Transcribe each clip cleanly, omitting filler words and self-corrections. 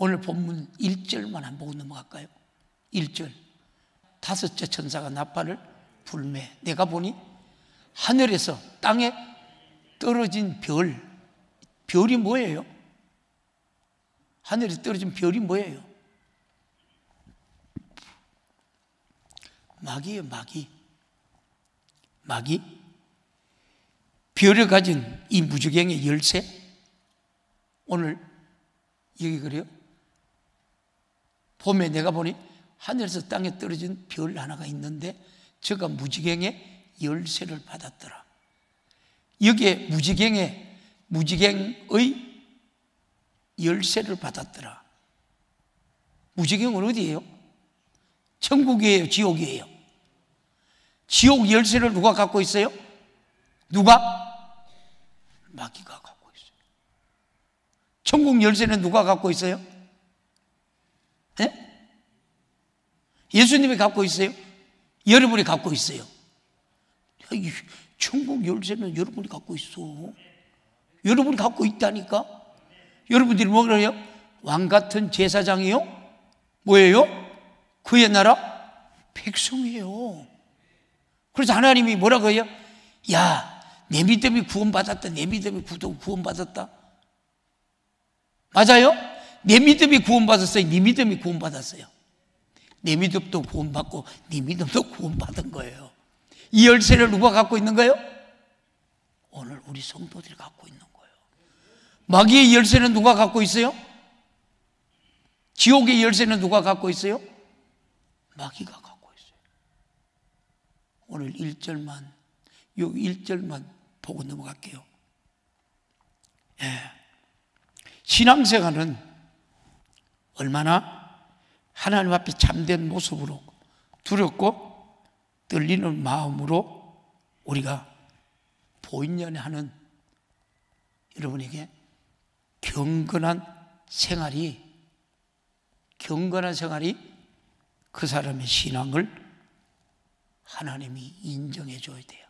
오늘 본문 1절만 한번 보고 넘어갈까요? 1절. 다섯째 천사가 나팔을 불매 내가 보니 하늘에서 땅에 떨어진 별이 뭐예요? 하늘에서 떨어진 별이 뭐예요? 마귀예요. 마귀. 별을 가진 이 무지개의 열쇠. 오늘 여기 그래요. 봄에 내가 보니 하늘에서 땅에 떨어진 별 하나가 있는데 저가 무지개의 열쇠를 받았더라. 여기에 무지개의 열쇠를 받았더라. 무지개는 어디예요? 천국이에요? 지옥이에요? 지옥 열쇠를 누가 갖고 있어요? 누가? 마귀가 갖고 있어요. 천국 열쇠는 누가 갖고 있어요? 네? 예수님이 갖고 있어요? 여러분이 갖고 있어요? 천국 열쇠는 여러분이 갖고 있어. 여러분이 갖고 있다니까. 여러분들이 뭐래요? 왕같은 제사장이요? 뭐예요? 그의 나라 백성이에요. 그래서 하나님이 뭐라고 해요? 야, 내 믿음이 구원받았다. 내 믿음이 구원받았다. 맞아요? 내 믿음이 구원받았어요. 네 믿음이 구원받았어요. 내 믿음도 구원받고 네 믿음도 구원받은 거예요. 이 열쇠를 누가 갖고 있는 거예요? 오늘 우리 성도들이 갖고 있는 거예요. 마귀의 열쇠는 누가 갖고 있어요? 지옥의 열쇠는 누가 갖고 있어요? 마귀가 갖고 있어요. 오늘 1절만 보고 넘어갈게요. 예. 신앙생활은 얼마나 하나님 앞에 참된 모습으로 두렵고 떨리는 마음으로 우리가 보인연애하는 여러분에게 경건한 생활이 그 사람의 신앙을 하나님이 인정해 줘야 돼요.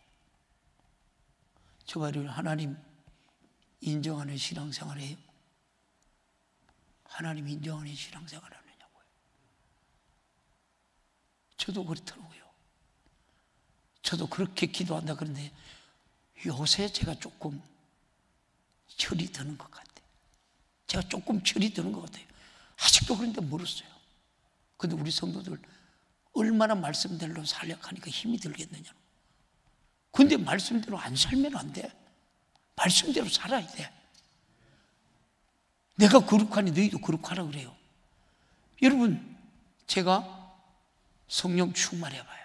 저와 여러분 하나님 인정하는 신앙생활이에요? 하나님 인정하는 신앙생활 하느냐고요. 저도 그렇더라고요. 저도 그렇게 기도한다 그러는데 요새 제가 조금 철이 드는 것 같아요. 제가 조금 철이 드는 것 같아요. 아직도 그런데 멀었어요. 근데 우리 성도들 얼마나 말씀대로 살려가니까 힘이 들겠느냐. 근데 말씀대로 안 살면 안 돼. 말씀대로 살아야 돼. 내가 거룩하니 너희도 거룩하라 그래요. 여러분, 제가 성령 충만해봐요.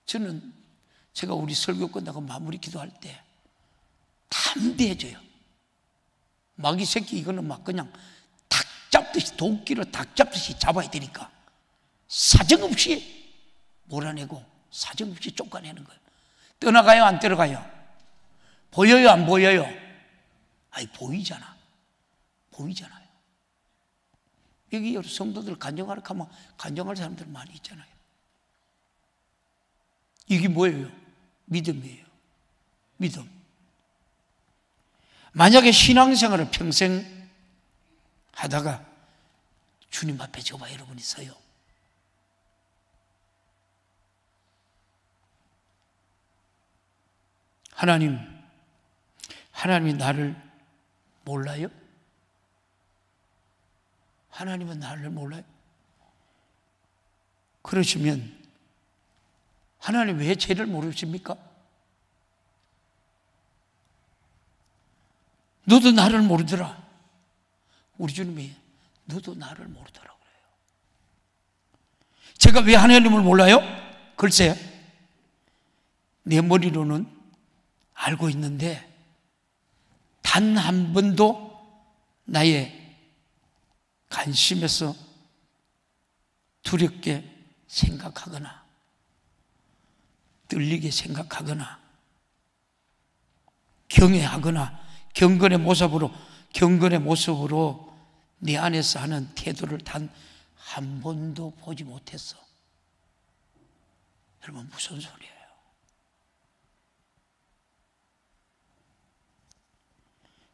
저는 제가 우리 설교 끝나고 마무리 기도할 때 담대해져요. 마귀 새끼 이거는 막 그냥 닭 잡듯이 도끼로 닭 잡듯이 잡아야 되니까 사정없이 몰아내고 사정없이 쫓아내는 거예요. 떠나가요? 안 떠나가요? 보여요? 안 보여요? 아니 보이잖아요. 여기 성도들 간증하러 가면 간증할 사람들 많이 있잖아요. 이게 뭐예요? 믿음이에요. 믿음. 만약에 신앙생활을 평생 하다가 주님 앞에 저와 여러분이 서요. 하나님이 나를 몰라요? 하나님은 나를 몰라요? 그러시면 하나님 왜 죄를 모르십니까? 너도 나를 모르더라. 우리 주님이 너도 나를 모르더라 그래요. 제가 왜 하나님을 몰라요? 글쎄, 내 머리로는 알고 있는데 단 한 번도 나의 관심에서 두렵게 생각하거나 떨리게 생각하거나 경외하거나 경건의 모습으로 내 안에서 하는 태도를 단 한 번도 보지 못했어. 여러분 무슨 소리예요?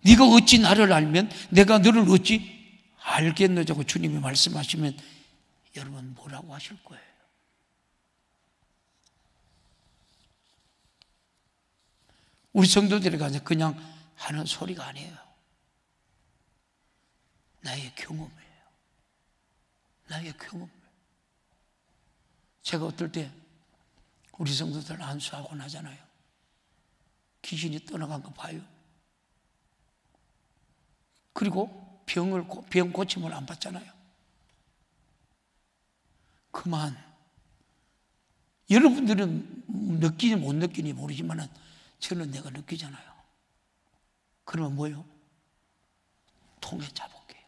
네가 어찌 나를 알면 내가 너를 어찌 알겠느냐고 주님이 말씀하시면 여러분 뭐라고 하실 거예요? 우리 성도들이 그냥 하는 소리가 아니에요. 나의 경험이에요. 나의 경험. 제가 어떨 때 우리 성도들 안수하고 나잖아요. 귀신이 떠나간 거 봐요. 그리고 병 고침을 안 받잖아요. 그만. 여러분들은 느끼지 못 느끼니 모르지만 저는 내가 느끼잖아요. 그러면 뭐예요? 통에 자복해요.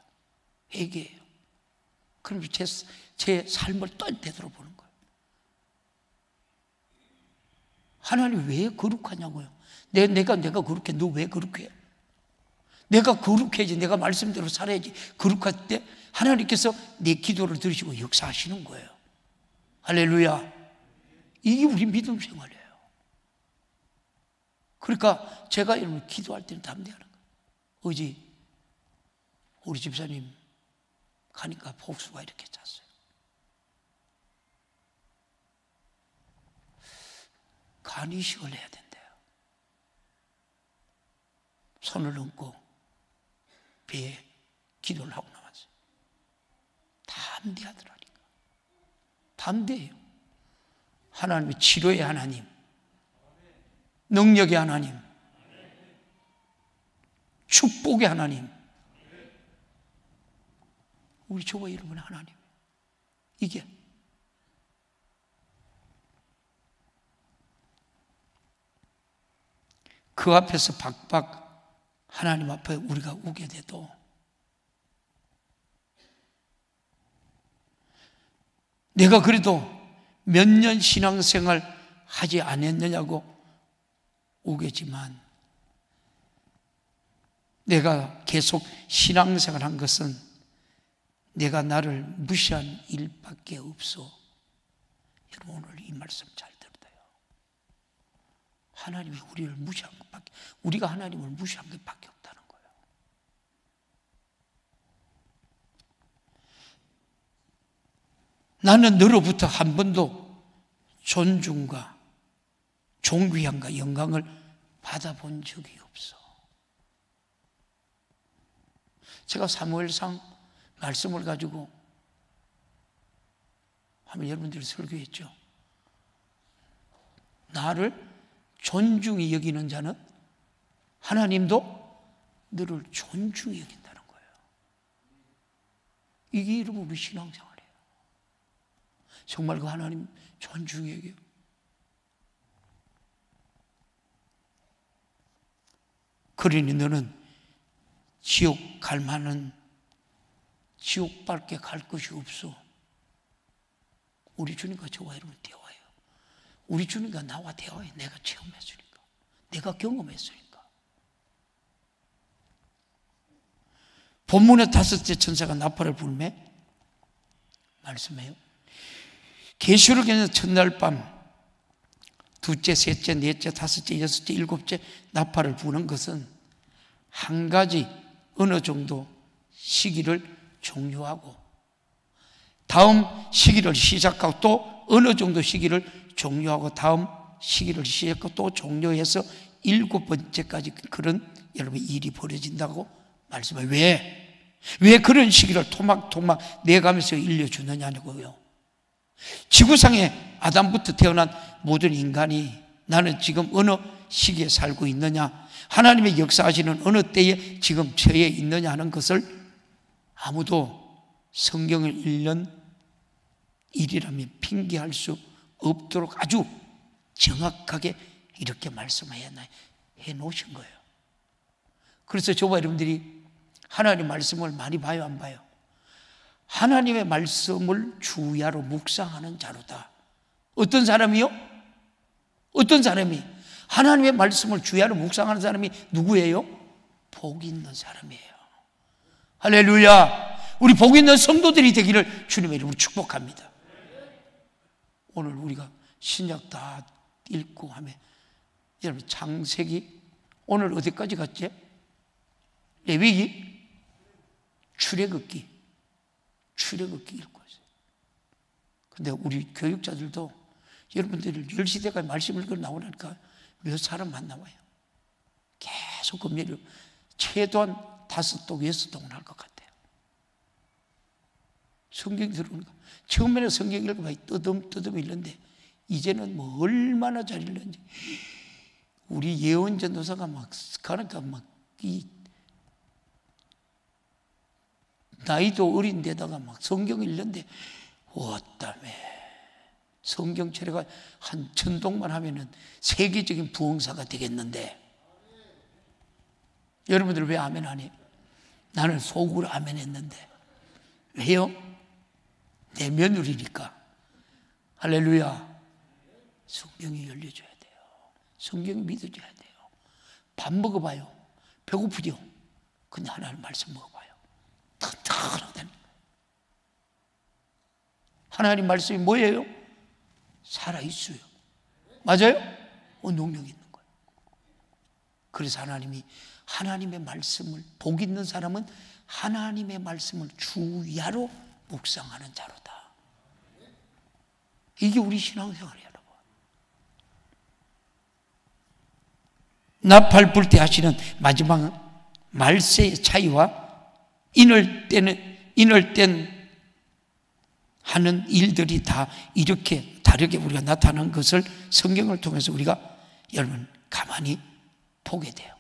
회개해요. 그럼 제 삶을 또 되돌아보는 거예요. 하나님 왜 거룩하냐고요? 내가 거룩해. 너 왜 거룩해? 내가 거룩해야지. 내가 말씀대로 살아야지. 거룩할 때 하나님께서 내 기도를 들으시고 역사하시는 거예요. 할렐루야. 이게 우리 믿음 생활이에요. 그러니까 제가 여러분 기도할 때는 담대하는 거예요. 어제 우리 집사님 가니까 복수가 이렇게 잤어요. 간 이식을 해야 된대요. 손을 얹고 배에 기도를 하고 나왔어요. 담대하더라니까. 담대해요. 하나님의 치료의 하나님, 능력의 하나님, 축복의 하나님, 우리 주와 이름은 하나님. 이게 그 앞에서 박박 하나님 앞에 우리가 우게 돼도 내가 그래도 몇 년 신앙생활 하지 않았느냐고 우겠지만 내가 계속 신앙생활 한 것은 내가 나를 무시한 일밖에 없어. 여러분 오늘 이 말씀 잘 들어요. 하나님이 우리를 무시한 것밖에, 우리가 하나님을 무시한 것밖에 없다는 거예요. 나는 너로부터 한 번도 존중과 존귀함과 영광을 받아본 적이 없어. 제가 사무엘상 말씀을 가지고 하면 여러분들이 설교했죠. 나를 존중히 여기는 자는 하나님도 너를 존중히 여긴다는 거예요. 이게 여러분 우리 신앙생활이에요. 정말 그 하나님 존중히 여겨요. 그러니 너는 지옥 갈 만한 지옥밖에 갈 것이 없어. 우리 주님과 저와 여러분 대화해요. 우리 주님과 나와 대화해. 내가 체험했으니까, 내가 경험했으니까. 본문의 5째 천사가 나팔을 불매 말씀해요. 계시록에는 첫날 밤 둘째, 셋째, 넷째, 다섯째, 여섯째, 일곱째 나팔을 부는 것은 한 가지 어느 정도 시기를 종료하고 다음 시기를 시작하고 또 어느 정도 시기를 종료하고 다음 시기를 시작하고 또 종료해서 7번째까지 그런 여러분 일이 벌어진다고 말씀해요. 왜 그런 시기를 토막토막 내가면서 일려주느냐고요. 지구상에 아담부터 태어난 모든 인간이 나는 지금 어느 시기에 살고 있느냐, 하나님의 역사하시는 어느 때에 지금 처해 있느냐 하는 것을 아무도 성경을 읽는 일이라면 핑계할 수 없도록 아주 정확하게 이렇게 말씀해 놓으신 거예요. 그래서 저와 여러분들이 하나님의 말씀을 많이 봐요, 안 봐요? 하나님의 말씀을 주야로 묵상하는 자로다. 어떤 사람이요? 어떤 사람이? 하나님의 말씀을 주야로 묵상하는 사람이 누구예요? 복 있는 사람이에요. 할렐루야. 우리 복 있는 성도들이 되기를 주님의 이름으로 축복합니다. 오늘 우리가 신약 다 읽고 하면 여러분 창세기 오늘 어디까지 갔지? 레위기, 출애굽기 읽고 있어요. 근데 우리 교육자들도 여러분들이 10시대까지 말씀 읽고 나오니까 몇 사람 안 나와요. 계속 금요일 최소한 5동, 6동은 할 것 같아요. 성경 들어오는 거. 처음에는 성경 읽어봐야 뜨듬뜨듬 읽는데 이제는 뭐 얼마나 잘 읽는지. 우리 예언 전도사가 막 가니까 막 이 나이도 어린데다가 막 성경 읽는데 어따매 성경 체례가 한 1000동만 하면은 세계적인 부흥사가 되겠는데 여러분들 왜 아멘 안 해요? 나는 속으로 아멘 했는데 왜요? 내 며느리니까. 할렐루야. 성경이 열려줘야 돼요. 성경이 믿어줘야 돼요. 밥 먹어봐요. 배고프죠? 근데 하나님 말씀 먹어봐요. 튼튼하다니. 하나님 말씀이 뭐예요? 살아있어요. 맞아요? 능력 있는 거예요. 그래서 하나님이 하나님의 말씀을, 복 있는 사람은 하나님의 말씀을 주야로 묵상하는 자로다. 이게 우리 신앙생활이에요, 여러분. 나팔 불 때 하시는 마지막 말세의 차이와 인을 땐 하는 일들이 다 이렇게 다르게 우리가 나타난 것을 성경을 통해서 우리가 여러분 가만히 보게 돼요.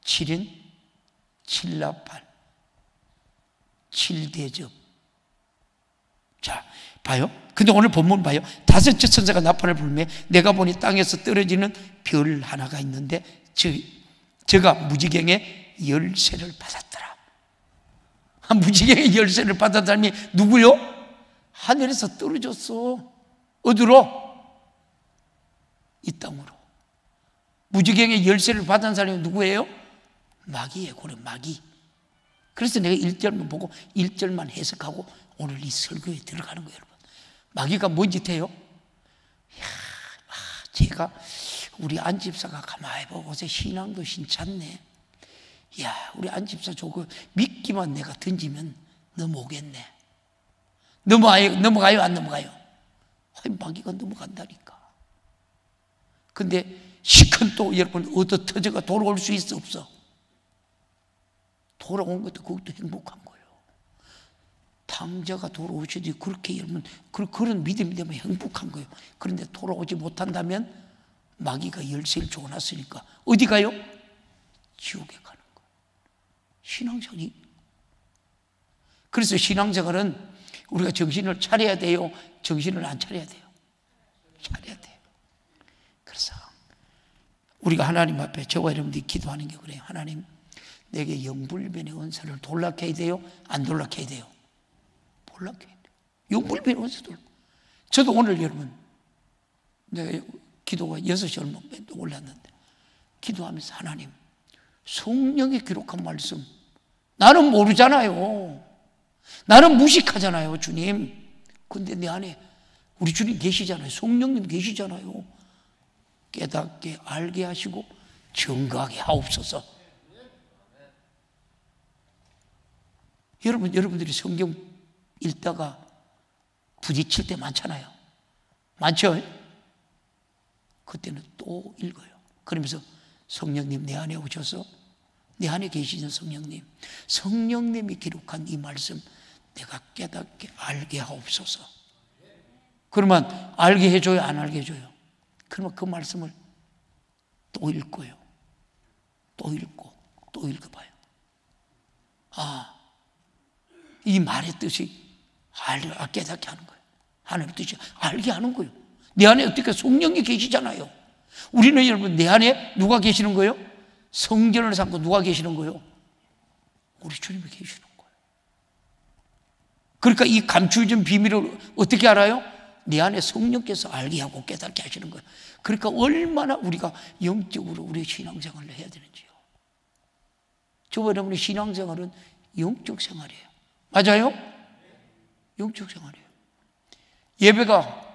7인 7나팔 7대접. 자, 봐요. 근데 오늘 본문 봐요. 5째 천사가 나팔을 불며 내가 보니 땅에서 떨어지는 별 하나가 있는데 저가 무지개의 열쇠를 받았더라. 무지개의 열쇠를 받은 사람이 누구요? 하늘에서 떨어졌어. 어디로? 이 땅으로. 무지개의 열쇠를 받은 사람이 누구예요? 마귀예요. 그래, 마귀. 그래서 내가 1절만 보고 1절만 해석하고 오늘 이 설교에 들어가는 거예요, 여러분. 마귀가 뭔 짓 해요? 제가 우리 안 집사가 가만히 보고 신앙도 신찮네. 야, 우리 안 집사 저거 믿기만 내가 던지면 넘어오겠네. 넘어가요, 안 넘어가요? 마귀가 넘어간다니까. 근데 시큰 또 여러분 얻어 터져가 돌아올 수 있어, 없어? 돌아온 것도 그것도 행복한 거예요. 탕자가 돌아오시지. 그렇게 여러분 그런 믿음이 되면 행복한 거예요. 그런데 돌아오지 못한다면 마귀가 열쇠를 줘놨으니까 어디 가요? 지옥에 가는 거예요. 신앙생활이. 그래서 신앙생활은 우리가 정신을 차려야 돼요? 정신을 안 차려야 돼요? 차려야 돼요. 그래서 우리가 하나님 앞에 저와 여러분들이 기도하는 게 그래요. 하나님, 내게 영불변의 은사를 돌락해야 해야 돼요? 안 돌락해야 해야 돼요? 돌락해야 돼요. 영불변의 은사 돌락. 저도 오늘 여러분 내가 기도가 6시 얼마 올랐는데 기도하면서 하나님, 성령이 기록한 말씀 나는 모르잖아요. 나는 무식하잖아요, 주님. 근데 내 안에 우리 주님 계시잖아요. 성령님 계시잖아요. 깨닫게 알게 하시고 증거하게 하옵소서. 여러분들이 성경 읽다가 부딪힐 때 많잖아요. 많죠? 그때는 또 읽어요. 그러면서 성령님 내 안에 오셔서 내 안에 계시는 성령님이 기록한 이 말씀 내가 깨닫게 알게 하옵소서. 그러면 알게 해줘요, 안 알게 해줘요? 그러면 그 말씀을 또 읽고요. 또 읽고 또 읽어봐요. 이 말의 뜻이 깨닫게 하는 거예요. 하나님의 뜻이 알게 하는 거예요. 내 안에 어떻게 성령이 계시잖아요. 우리는 여러분 내 안에 누가 계시는 거예요? 성전을 삼고 누가 계시는 거예요? 우리 주님이 계시는 거예요. 그러니까 이 감추어진 비밀을 어떻게 알아요? 내 안에 성령께서 알게 하고 깨닫게 하시는 거예요. 그러니까 얼마나 우리가 영적으로 우리의 신앙생활을 해야 되는지요. 저와 여러분의 신앙생활은 영적 생활이에요. 맞아요? 영적 생활이에요. 예배가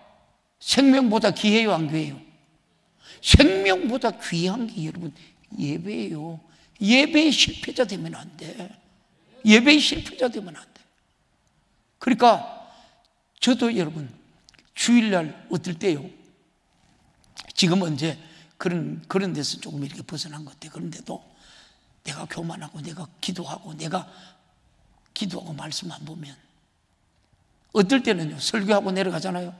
생명보다 귀해요, 안 귀해요? 생명보다 귀한 게 여러분 예배예요. 예배의 실패자 되면 안 돼. 예배의 실패자 되면 안 돼. 그러니까 저도 여러분 주일날 어떨 때요, 지금은 이제 그런 데서 조금 이렇게 벗어난 것 같아요. 그런데도 내가 교만하고 내가 기도하고 말씀 안 보면 어떨 때는요, 설교하고 내려가잖아요.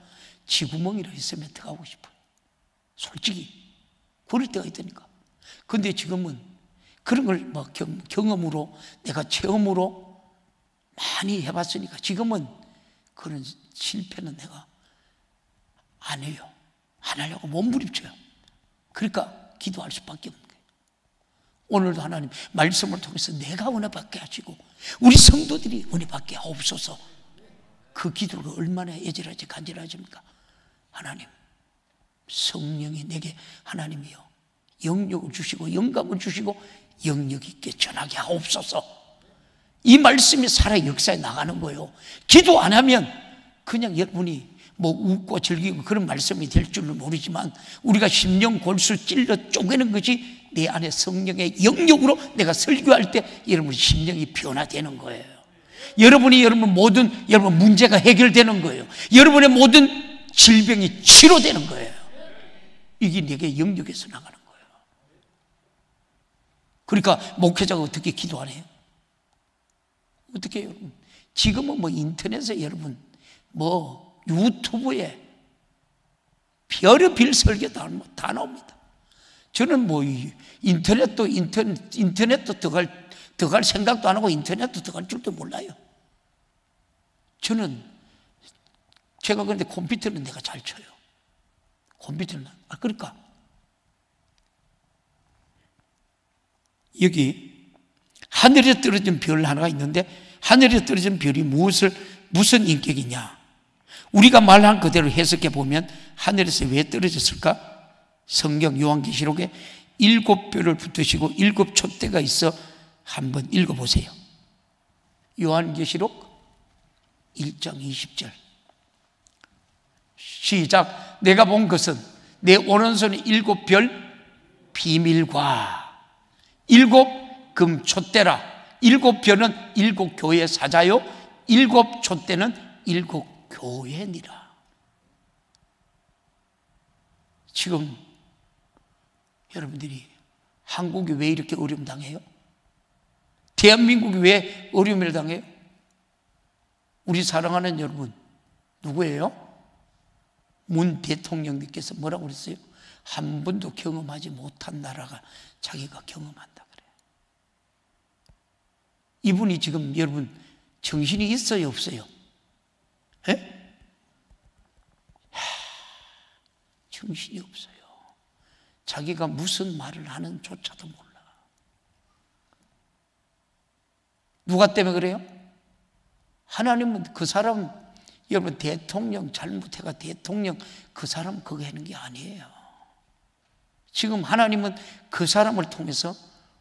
지구멍이라 있으면 들어가고 싶어요. 솔직히 그럴 때가 있다니까. 근데 지금은 그런 걸 뭐 경험으로, 내가 체험으로 많이 해봤으니까 지금은 그런 실패는 내가 안 해요. 안 하려고 몸부림쳐요. 그러니까 기도할 수밖에 없는 거예요. 오늘도 하나님 말씀을 통해서 내가 은혜 받게 하시고 우리 성도들이 은혜 받게 하옵소서. 그 기도가 얼마나 애절하지 간절하십니까? 하나님, 성령이 내게 하나님이요 영역을 주시고 영감을 주시고 영역 있게 전하게 하옵소서. 이 말씀이 살아 역사에 나가는 거예요. 기도 안 하면 그냥 여러분이 뭐 웃고 즐기고 그런 말씀이 될 줄은 모르지만 우리가 심령 골수 찔러 쪼개는 것이 내 안에 성령의 영역으로 내가 설교할 때 여러분 심령이 변화되는 거예요. 여러분 문제가 해결되는 거예요. 여러분의 모든 질병이 치료되는 거예요. 이게 내게 영역에서 나가는 거예요. 그러니까 목회자가 어떻게 기도 안 해요? 어떻게 해요, 여러분? 지금은 뭐 인터넷에 여러분 뭐 유튜브에 별의별 설교 다 나옵니다. 저는 뭐 인터넷도 들어갈 생각도 안 하고 인터넷도 들어갈 줄도 몰라요. 제가 그런데 컴퓨터는 내가 잘 쳐요. 컴퓨터는. 그러니까 여기 하늘에 떨어진 별 하나가 있는데 하늘에 떨어진 별이 무슨 인격이냐? 우리가 말한 그대로 해석해 보면 하늘에서 왜 떨어졌을까? 성경 요한계시록에 7별을 붙으시고 7 촛대가 있어 한번 읽어보세요. 요한계시록 1장 20절 시작. 내가 본 것은 내 오른손에 7별 비밀과 7 금 촛대라. 7별은 7 교회 사자요 7 촛대는 7 교회니라. 지금 여러분들이 한국이 왜 이렇게 어려움 당해요? 대한민국이 왜 어려움을 당해요? 우리 사랑하는 여러분 누구예요? 문 대통령님께서 뭐라고 그랬어요? 한 번도 경험하지 못한 나라가 자기가 경험한다 그래요. 이분이 지금 여러분 정신이 있어요 없어요? 예? 정신이 없어요. 자기가 무슨 말을 하는 조차도 몰라. 누가 때문에 그래요? 하나님은 그 사람, 여러분 대통령 잘못해가 대통령 그 사람 그거 하는 게 아니에요. 지금 하나님은 그 사람을 통해서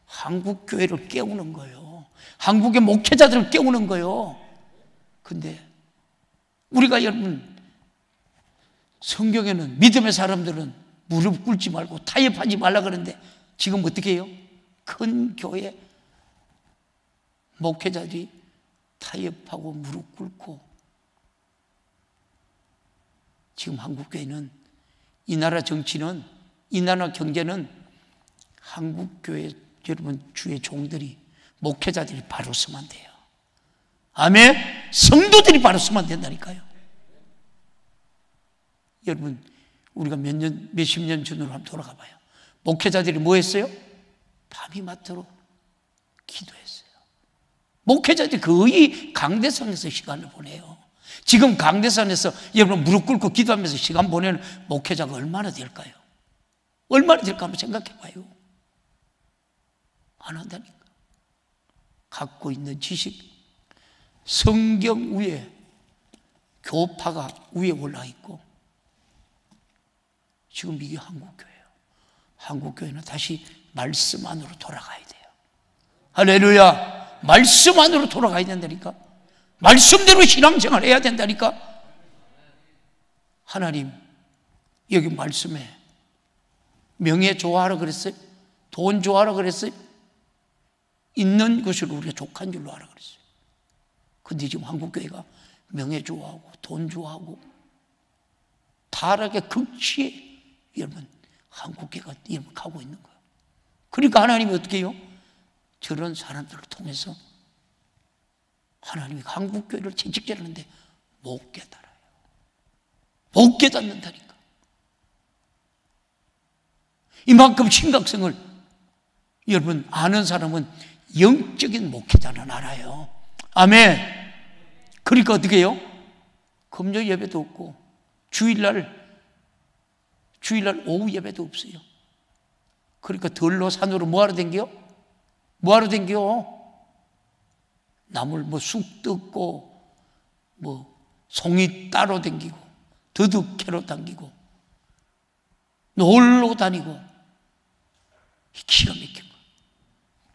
한국 교회를 깨우는 거예요. 한국의 목회자들을 깨우는 거예요. 근데 우리가 여러분 성경에는 믿음의 사람들은 무릎 꿇지 말고 타협하지 말라 그러는데 지금 어떻게 해요? 큰 교회 목회자들이 타협하고 무릎 꿇고 지금 한국교회는 이 나라 정치는 이 나라 경제는 한국교회 여러분 주의 종들이 목회자들이 바로 서면 돼요. 아멘. 성도들이 바로 서면 된다니까요. 여러분 우리가 몇십 년 전으로 한번 돌아가 봐요. 목회자들이 뭐 했어요? 밤이 맞도록 기도했어요. 목회자들이 거의 강대상에서 시간을 보내요. 지금 강대산에서 여러분 무릎 꿇고 기도하면서 시간 보내는 목회자가 얼마나 될까요? 얼마나 될까 한번 생각해 봐요. 안 한다니까. 갖고 있는 지식, 성경 위에 교파가 위에 올라 있고 지금 이게 한국교회예요. 한국교회는 다시 말씀 안으로 돌아가야 돼요. 할렐루야. 말씀 안으로 돌아가야 된다니까. 말씀대로 신앙생활 해야 된다니까. 하나님 여기 말씀에 명예 좋아하라 그랬어요? 돈 좋아하라 그랬어요? 있는 것을 우리가 족한 줄로 알아 그랬어요. 근데 지금 한국교회가 명예 좋아하고 돈 좋아하고 타락의 극치에 여러분 한국교회가 여러분 가고 있는 거예요. 그러니까 하나님이 어떻게 해요? 저런 사람들을 통해서 하나님이 한국교회를 채찍질하는데 못 깨달아요. 못 깨닫는다니까. 이만큼 심각성을 여러분 아는 사람은 영적인 목회자는 알아요. 아멘. 그러니까 어떻게 해요? 금요 예배도 없고 주일날 오후 예배도 없어요. 그러니까 들로 산으로 뭐하러 댕겨? 뭐하러 댕겨? 나물 쑥 뜯고 송이 따로 댕기고 더덕 캐러 다니고 놀러 다니고 기가 막힌 거예요.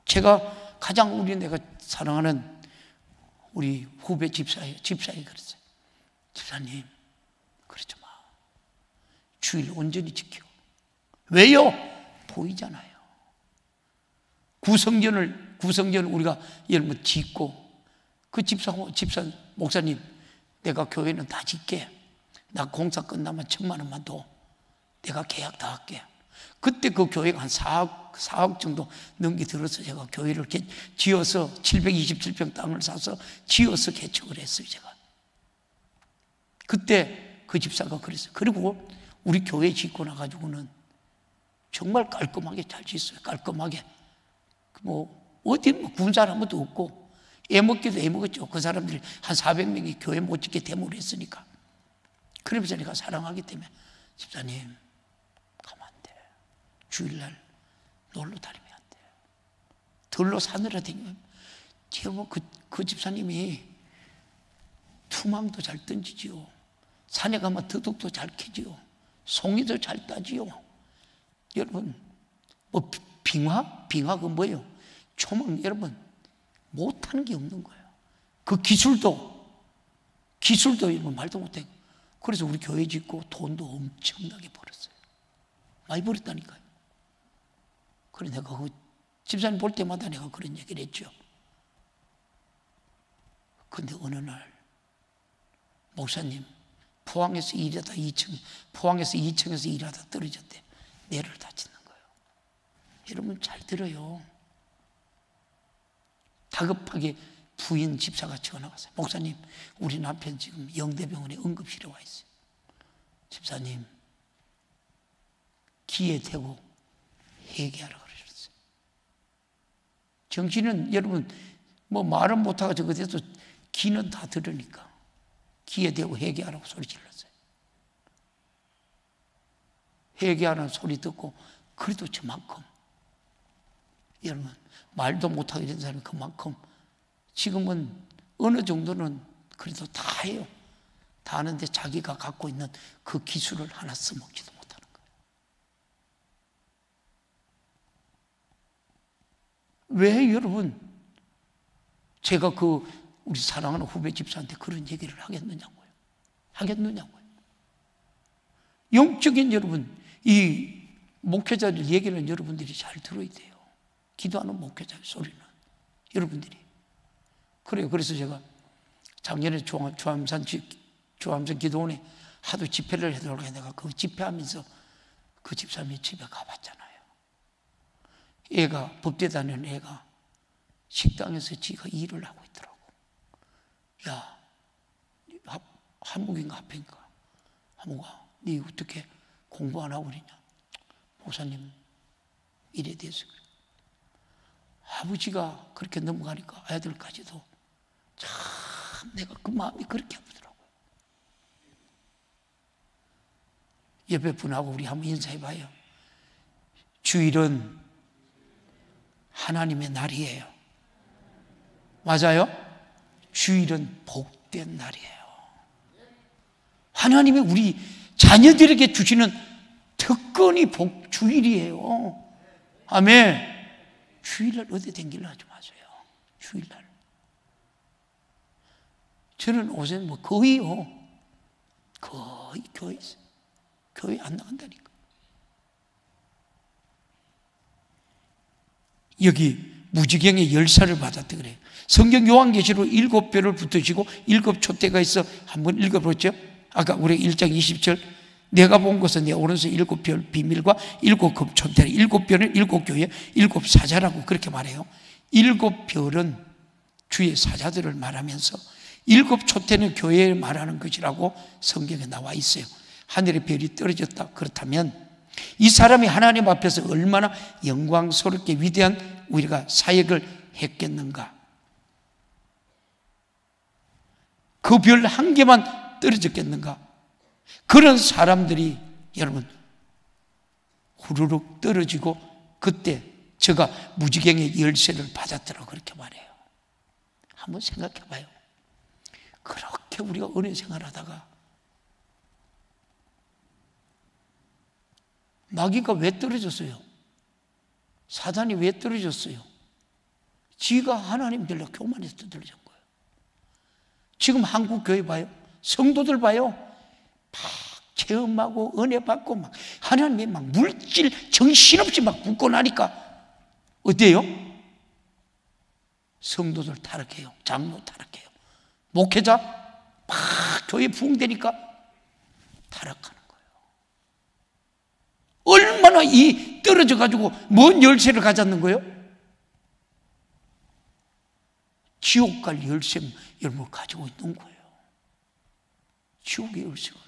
제가 가장 내가 사랑하는 우리 후배 집사에 그랬어요. 집사님, 그러지 마. 주일 온전히 지켜. 왜요? 보이잖아요. 구성전을 우리가 여러분 짓고 그 집사 목사님, 내가 교회는 다 짓게. 나 공사 끝나면 1,000만 원만 더. 내가 계약 다 할게. 그때 그 교회가 한 4억 정도 넘게 들어서 제가 교회를 지어서 727평 땅을 사서 지어서 개척을 했어요, 제가. 그때 그 집사가 그랬어요. 그리고 우리 교회 짓고 나가지고는 정말 깔끔하게 잘 짓어요. 깔끔하게. 어디 군 사람도 없고, 애먹기도 애먹었죠. 그 사람들이 한 400명이 교회 못 짓게 데모를 했으니까. 그러면서 내가 사랑하기 때문에, 집사님, 가면 안 돼. 주일날 놀러 다니면 안 돼. 들로 사느라 다니면, 제가 그 집사님이 투망도 잘 던지지요. 산에 가면 더덕도 잘 캐지요. 송이도 잘 따지요. 여러분, 빙하? 빙하가 뭐예요? 초막, 여러분, 못하는 게 없는 거예요. 그 기술도 여러분 말도 못해. 그래서 우리 교회 짓고 돈도 엄청나게 벌었어요. 많이 벌었다니까요. 그래 내가 그 집사님 볼 때마다 내가 그런 얘기를 했죠. 근데 어느 날 목사님 포항에서 일하다 2층에서 일하다 떨어졌대. 뇌를 다치는 거예요. 여러분 잘 들어요. 다급하게 부인 집사가 전화 왔어요. 목사님, 우리 남편 지금 영대병원에 응급실에 와 있어요. 집사님, 기에 대고 회개하라고 그러셨어요. 정신은 여러분 말은 못하고 저것에서 기는 다 들으니까 기에 대고 회개하라고 소리 질렀어요. 회개하는 소리 듣고 그래도 저만큼 여러분 말도 못하게 된 사람이 그만큼 지금은 어느 정도는 그래도 다 해요. 다 하는데 자기가 갖고 있는 그 기술을 하나 써먹지도 못하는 거예요. 왜 여러분 제가 우리 사랑하는 후배 집사한테 그런 얘기를 하겠느냐고요. 영적인 여러분 이 목회자들 얘기는 여러분들이 잘 들어야 돼요. 기도하는 목회자의 소리는 여러분들이. 그래요. 그래서 제가 작년에 조암산 기도원에 하도 집회를 해달라고 내가 그 집회하면서 그 집사님이 집에 가봤잖아요. 애가 법대 다니는 애가 식당에서 지가 일을 하고 있더라고. 야, 한국인가 합인가? 한국아, 네 어떻게 공부 안 하고 그러냐? 목사님 일에 대해서 그래. 아버지가 그렇게 넘어가니까 아들까지도 참 내가 그 마음이 그렇게 아프더라고요. 옆에 분하고 우리 한번 인사해봐요. 주일은 하나님의 날이에요. 맞아요? 주일은 복된 날이에요. 하나님이 우리 자녀들에게 주시는 특권이 주일이에요. 아멘. 주일날 어디 댕기려 하지 마세요. 주일날. 저는 요새 거의요. 거의 교회 안 나간다니까. 여기 무지경의 열쇠를 받았다 그래요. 성경 요한계시록 7별을 붙으시고 7촛대가 있어 한번 읽어보죠. 아까 우리 1장 20절 내가 본 것은 내 오른손 7별 비밀과 7급 촛대 7별은 7교회 7사자라고 그렇게 말해요. 7별은 주의 사자들을 말하면서 7촛대는 교회를 말하는 것이라고 성경에 나와 있어요. 하늘의 별이 떨어졌다. 그렇다면 이 사람이 하나님 앞에서 얼마나 영광스럽게 위대한 우리가 사역을 했겠는가. 그 별 한 개만 떨어졌겠는가. 그런 사람들이 여러분 후루룩 떨어지고 그때 제가 무지경의 열쇠를 받았더라고 그렇게 말해요. 한번 생각해 봐요. 그렇게 우리가 은혜 생활하다가 마귀가 왜 떨어졌어요? 사단이 왜 떨어졌어요? 지가 하나님 되려 교만해서 떨어진 거예요. 지금 한국 교회 봐요. 성도들 봐요. 막 체험하고 은혜 받고 막 하나님이 막 물질 정신없이 막 붓고 나니까 어때요? 성도들 타락해요. 장로 타락해요. 목회자 막 교회 부흥되니까 타락하는 거예요. 얼마나 이 떨어져 가지고 뭔 열쇠를 가졌는 거예요? 지옥 갈 열쇠 여러분 가지고 있는 거예요. 지옥의 열쇠를.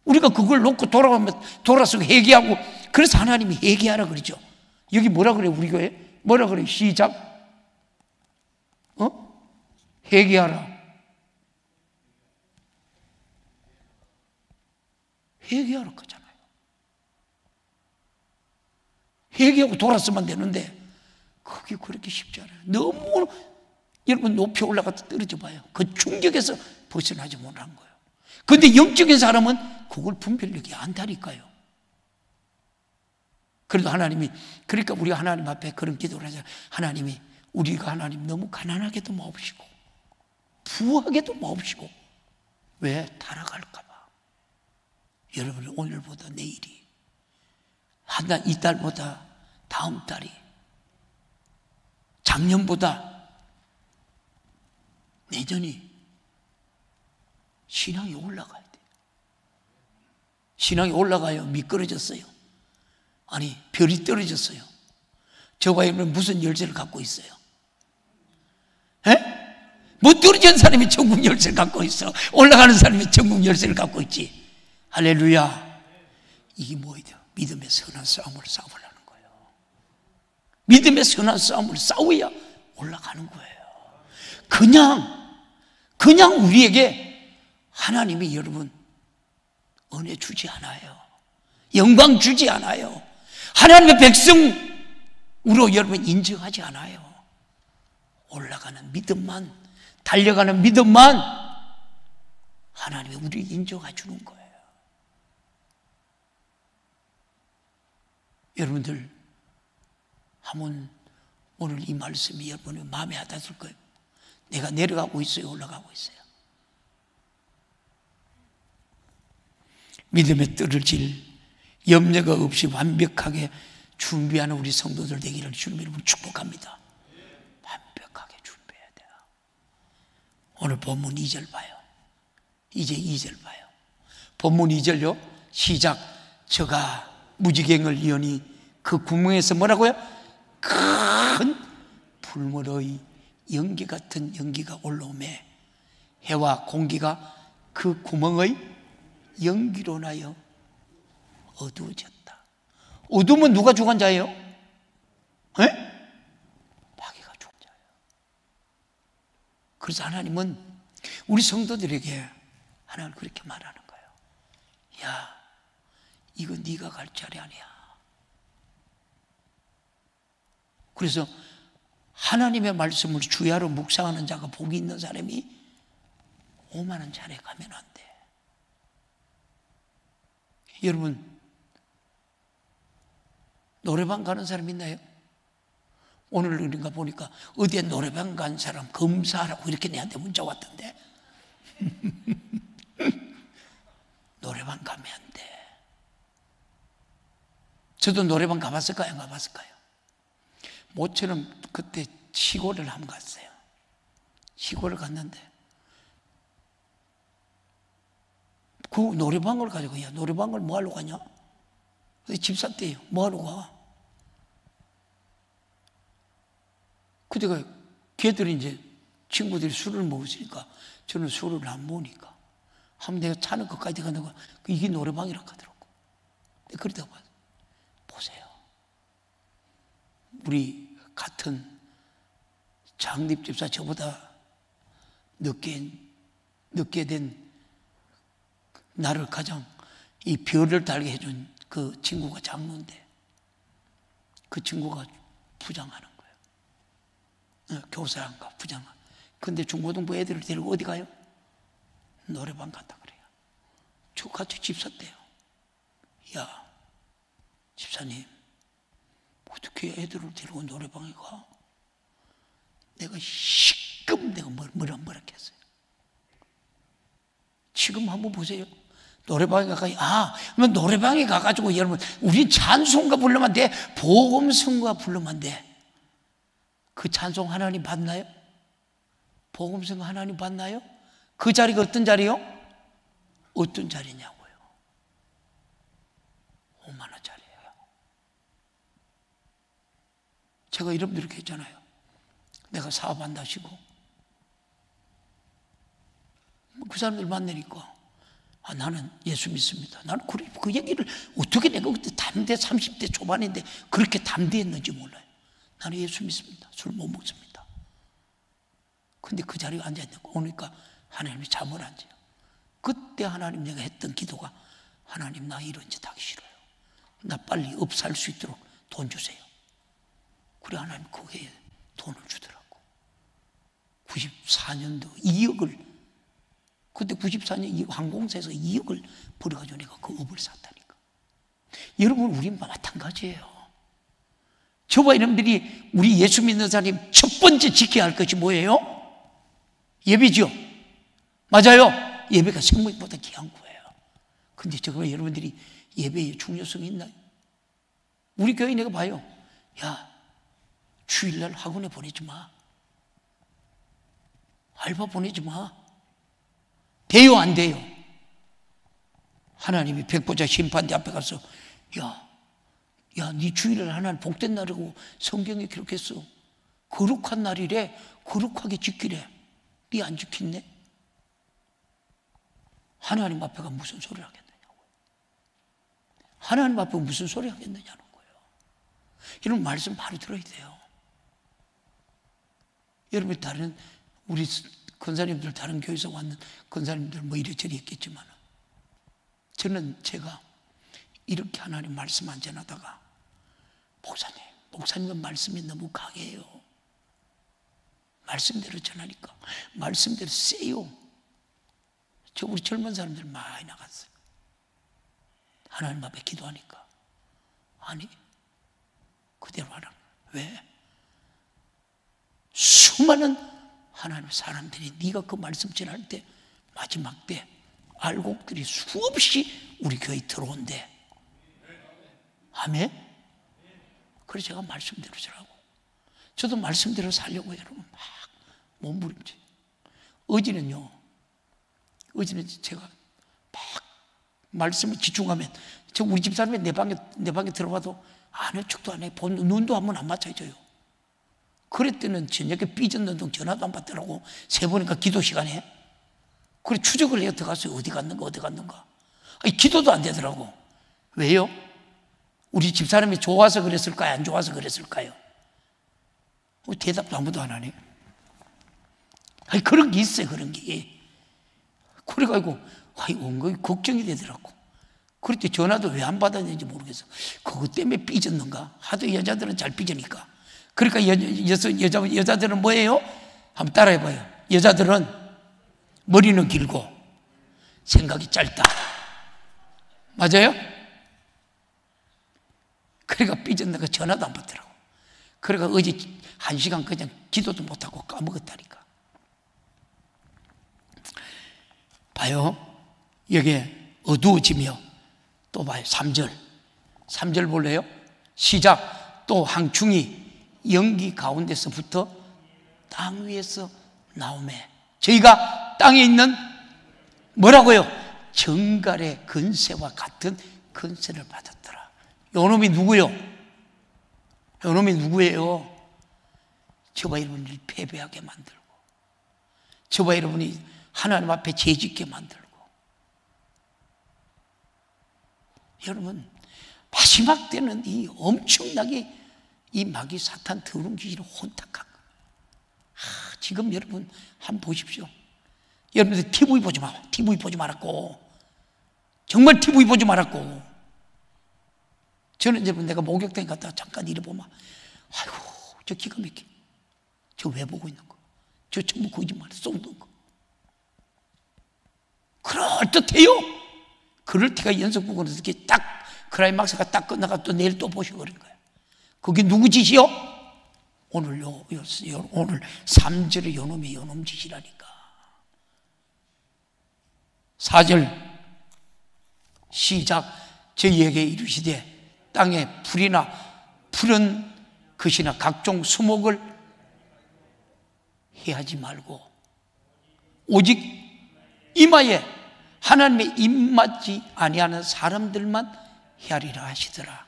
우리가 그걸 놓고 돌아서 회개하고, 그래서 하나님이 회개하라 그러죠. 여기 뭐라 그래요? 우리 교회 뭐라 그래요? 시작. 회개하라. 회개하라 거잖아요. 회개하고 돌았으면 되는데 그게 그렇게 쉽지 않아요. 너무 여러분 높이 올라가서 떨어져 봐요. 그 충격에서 벗어나지 못한 거예요. 그런데 영적인 사람은 그걸 분별력이 안다니까요. 그래도 하나님이, 그러니까 우리가 하나님 앞에 그런 기도를 하잖아요. 하나님이 우리가 하나님 너무 가난하게도 마옵시고 부하게도 마옵시고. 왜? 타락할까 봐. 여러분 오늘보다 내일이, 이 달보다 다음 달이, 작년보다 내년이 신앙이 올라가야 돼. 신앙이 올라가요. 미끄러졌어요. 아니 별이 떨어졌어요. 저와 여러분 무슨 열쇠를 갖고 있어요? 에? 뭐 떨어진 사람이 천국 열쇠를 갖고 있어. 올라가는 사람이 천국 열쇠를 갖고 있지. 할렐루야. 이게 뭐예요? 믿음의 선한 싸움을 싸우려는 거예요. 믿음의 선한 싸움을 싸워야 올라가는 거예요. 그냥 우리에게 하나님이 여러분 은혜 주지 않아요. 영광 주지 않아요. 하나님의 백성으로 여러분 인정하지 않아요. 올라가는 믿음만, 달려가는 믿음만 하나님이 우리를 인정해 주는 거예요. 여러분들 한번 오늘 이 말씀이 여러분의 마음에 와닿을 거예요. 내가 내려가고 있어요? 올라가고 있어요? 믿음에 떨어질 염려가 없이 완벽하게 준비하는 우리 성도들 되기를 주님의 이름으로 축복합니다. 완벽하게 준비해야 돼요. 오늘 본문 2절 봐요. 이제 2절 봐요. 본문 2절요. 시작. 저가 무지갱을 이으니 그 구멍에서 뭐라고요? 큰 불물의 연기 같은 연기가 올라오매 해와 공기가 그 구멍의 연기로 나여 어두워졌다. 어두우면 누가 죽은 자예요? 마귀가 죽은 자예요. 그래서 하나님은 우리 성도들에게 하나님은 그렇게 말하는 거예요. 야, 이거 네가 갈 자리 아니야. 그래서 하나님의 말씀을 주야로 묵상하는 자가 복이 있는 사람이 오만한 자리에 가면 안 돼. 여러분 노래방 가는 사람 있나요? 오늘 그런가 보니까 어디에 노래방 간 사람 검사하라고 이렇게 내한테 문자 왔던데. 노래방 가면 안 돼. 저도 노래방 가봤을까요? 안 가봤을까요? 모처럼 그때 시골을 한번 갔어요. 시골을 갔는데 그 노래방을 가지고, 야, 노래방을 뭐 하러 가냐? 집사 때요. 뭐 하러 가? 그때가 걔들이 이제 친구들이 술을 먹으니까 저는 술을 안 먹으니까 한번 내가 차는 것까지 가는 거, 이게 노래방이라고 하더라고. 그러다가 보세요. 우리 같은 장립 집사, 저보다 늦게 된 나를 가장 이 별을 달게 해준 그 친구가 장로인데 그 친구가 부장하는 거예요. 교사한가 부장하. 근데 중고등부 애들을 데리고 어디 가요? 노래방 간다 그래요. 저 같이 집사 때요. 야, 집사님, 어떻게 애들을 데리고 노래방에 가? 내가 시끔 내가 뭐라 했어요. 지금 한번 보세요. 노래방에 가까이, 그러면 노래방에 가가지고 여러분, 우리 찬송가 부르면 돼? 복음성가 부르면 돼? 그 찬송 하나님 받나요? 복음성 하나님 받나요? 그 자리가 어떤 자리요? 어떤 자리냐고요? 오만한 자리예요. 제가 여러분들 이렇게 했잖아요. 내가 사업한다 하시고 그 사람들 만나니까 나는 예수 믿습니다. 나는 그 얘기를 어떻게 내가 그때 담대 30대 초반인데 그렇게 담대했는지 몰라요. 나는 예수 믿습니다. 술 못 먹습니다. 근데 그 자리에 앉아있고 오니까 하나님이 잠을 안 자요. 그때 하나님 내가 했던 기도가, 하나님 나 이런 짓 하기 싫어요. 나 빨리 업 살 수 있도록 돈 주세요. 그래 하나님 그 해에 돈을 주더라고. 94년도 2억을, 그때 94년 항공사에서 2억을 벌어가지고 내가 그 업을 샀다니까. 여러분, 우리 마찬가지예요. 저와 여러분들이 우리 예수 믿는 사람이 첫 번째 지켜야 할 것이 뭐예요? 예배죠. 맞아요. 예배가 생명보다 귀한 거예요. 근데 저거 여러분들이 예배의 중요성이 있나요? 우리 교회 내가 봐요. 야, 주일날 학원에 보내지 마. 알바 보내지 마. 돼요, 안 돼요? 하나님이 백보자 심판대 앞에 가서 네 주일날 하나님 복된 날이고 성경에 기록했어. 거룩한 날이래. 거룩하게 지키래. 네 안 지켰네? 하나님 앞에가 무슨 소리를 하겠느냐고요. 하나님 앞에 무슨 소리 하겠느냐는 거예요. 이런 말씀 바로 들어야 돼요. 여러분, 다른 우리 권사님들, 다른 교회에서 왔는 권사님들 뭐 이래저래 했겠지만 저는 제가 이렇게 하나님 말씀 안 전하다가 목사님은 말씀이 너무 강해요. 말씀대로 전하니까 말씀대로 세요. 저 우리 젊은 사람들 많이 나갔어요. 하나님 앞에 기도하니까 아니 그대로 하라. 왜? 수많은 하나님 사람들이 네가 그 말씀 전할 때 마지막 때 알곡들이 수없이 우리 교회에 들어온대. 아멘? 그래서 제가 말씀대로 전하고 저도 말씀대로 살려고 여러분 막 몸부림치. 어제는 제가 막 말씀을 집중하면 저 우리 집사람이 내 방에 들어와도 아는 척도 안 해. 눈도 한 번 안 맞춰줘요. 그랬더니 저녁에 삐졌는 동 전화도 안 받더라고. 세 번이니까 기도 시간에. 그래 추적을 해서 들어갔어요. 어디 갔는가. 아니, 기도도 안 되더라고. 왜요? 우리 집사람이 좋아서 그랬을까요? 안 좋아서 그랬을까요? 대답도 아무도 안 하네. 아니, 그런 게 있어요. 그런 게. 그래가지고 엉거이 걱정이 되더라고. 그럴 때 전화도 왜 안 받았는지 모르겠어. 그것 때문에 삐졌는가? 하도 여자들은 잘 삐지니까. 그러니까 여자들은 뭐예요? 한번 따라해봐요. 여자들은 머리는 길고 생각이 짧다. 맞아요? 그러니까 삐졌는가 전화도 안 받더라고. 그러니까 어제 1시간 그냥 기도도 못하고 까먹었다니까. 봐요. 여기에 어두워지며 또 봐요. 3절 볼래요? 시작. 또 항충이 연기 가운데서부터 땅 위에서 나오매 저희가 땅에 있는 뭐라고요? 정갈의 근세와 같은 근세를 받았더라. 요놈이 누구요? 요놈이 누구예요? 저와 여러분을 패배하게 만들고, 저와 여러분이 하나님 앞에 죄짓게 만들고. 여러분, 마지막 때는 이 엄청나게 이 마귀 사탄 더러운 귀신을 혼탁한 거예요. 지금 여러분 한번 보십시오. 여러분들 TV 보지 마. TV 보지 말았고, 정말 TV 보지 말았고. 저는 여러분 내가 목욕탕에 갔다가 잠깐 이래 보면 아이고 저 기가 막혀. 저 왜 보고 있는 거? 저 전부 거짓말 쏟는 거. 그럴듯해요. 그럴 때가 연속 부분에서 이렇게 딱 클라이막스가 딱 끝나가 또 내일 또 보시고 그런 거예요. 그게 누구 짓이요? 오늘 3절의 요놈의 요놈 짓이라니까. 4절 시작. 저희에게 이르시되 땅에 풀이나 푸른 것이나 각종 수목을 해하지 말고 오직 이마에 하나님의 입맞지 아니하는 사람들만 헤아리라 하시더라.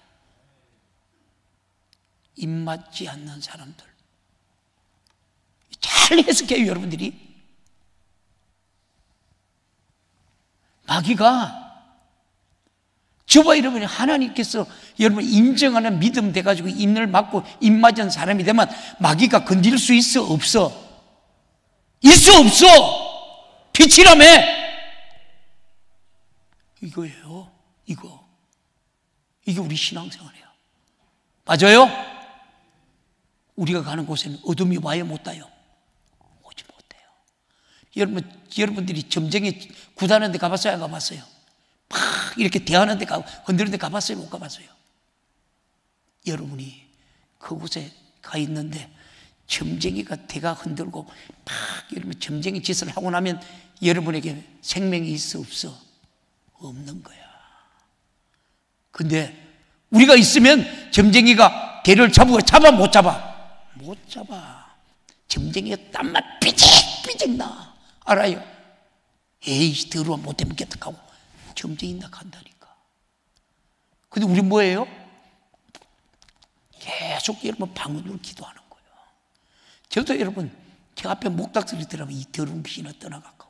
입맞지 않는 사람들. 잘 해석해요, 여러분들이. 마귀가 저와 여러분이 하나님께서 여러분 인정하는 믿음 돼가지고 입을 막고 입맞은 사람이 되면 마귀가 건드릴 수 있어, 없어? 있어, 없어? 빛이라며. 이거예요. 이게 우리 신앙생활이에요. 맞아요? 우리가 가는 곳에는 어둠이 와요, 못 와요? 오지 못해요. 여러분들이 점쟁이 구다는 데 가봤어요, 안 가봤어요? 막 이렇게 대하는 데 건드리는 데 가봤어요, 못 가봤어요? 여러분이 그곳에 가 있는데 점쟁이가 대가 흔들고 막 여러분 점쟁이 짓을 하고 나면 여러분에게 생명이 있어, 없어? 없는 거야. 근데 우리가 있으면 점쟁이가 개를 잡아, 못 잡아? 못 잡아. 점쟁이가 땀만 삐직삐직 나. 알아요? 에이, 더러워, 못 되겠다 하고 점쟁이 나 간다니까. 근데 우리 뭐예요? 계속 여러분 방언으로 기도하는 거예요. 저도 여러분 제 앞에 목닥소리 들으면 이 더러운 귀신을 떠나가고,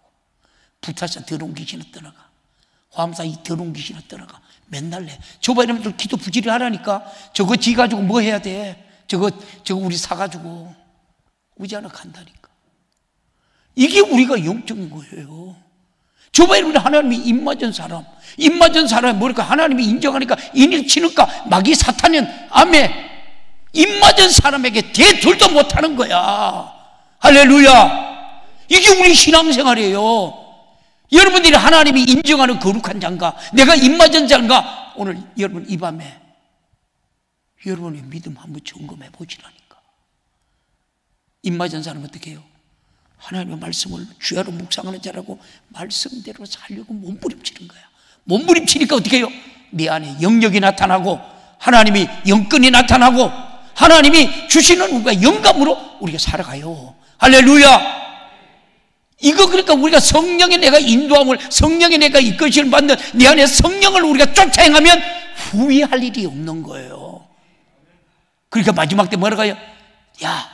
부타사 더러운 귀신을 떠나가, 화암사 이 더러운 귀신을 떠나가. 맨날 내 저봐 이러면 기도 부지리 하라니까. 저거 지 가지고 뭐 해야 돼? 저거 우리 사가지고 오지 않아 간다니까. 이게 우리가 영적인 거예요. 저봐 이러면 하나님이 입맞은 사람이 뭐랄까, 하나님이 인정하니까 인일 치니까 마귀 사탄은 암에 입맞은 사람에게 대들도 못하는 거야. 할렐루야. 이게 우리 신앙생활이에요. 여러분들이 하나님이 인정하는 거룩한 자인가, 내가 입맞은 자인가, 오늘 여러분 이 밤에 여러분의 믿음 한번 점검해 보시라니까. 입맞은 사람은 어떻게 해요? 하나님의 말씀을 주야로 묵상하는 자라고 말씀대로 살려고 몸부림치는 거야. 몸부림치니까 어떻게 해요? 내 안에 영역이 나타나고 하나님이 영권이 나타나고 하나님이 주시는 우리가 영감으로 우리가 살아가요. 할렐루야. 이거 그러니까 우리가 성령의 내가 인도함을, 성령의 내가 이끌심을 받는 내 안에 성령을 우리가 쫓아 행하면 후회할 일이 없는 거예요. 그러니까 마지막 때 뭐라고 해요? 야,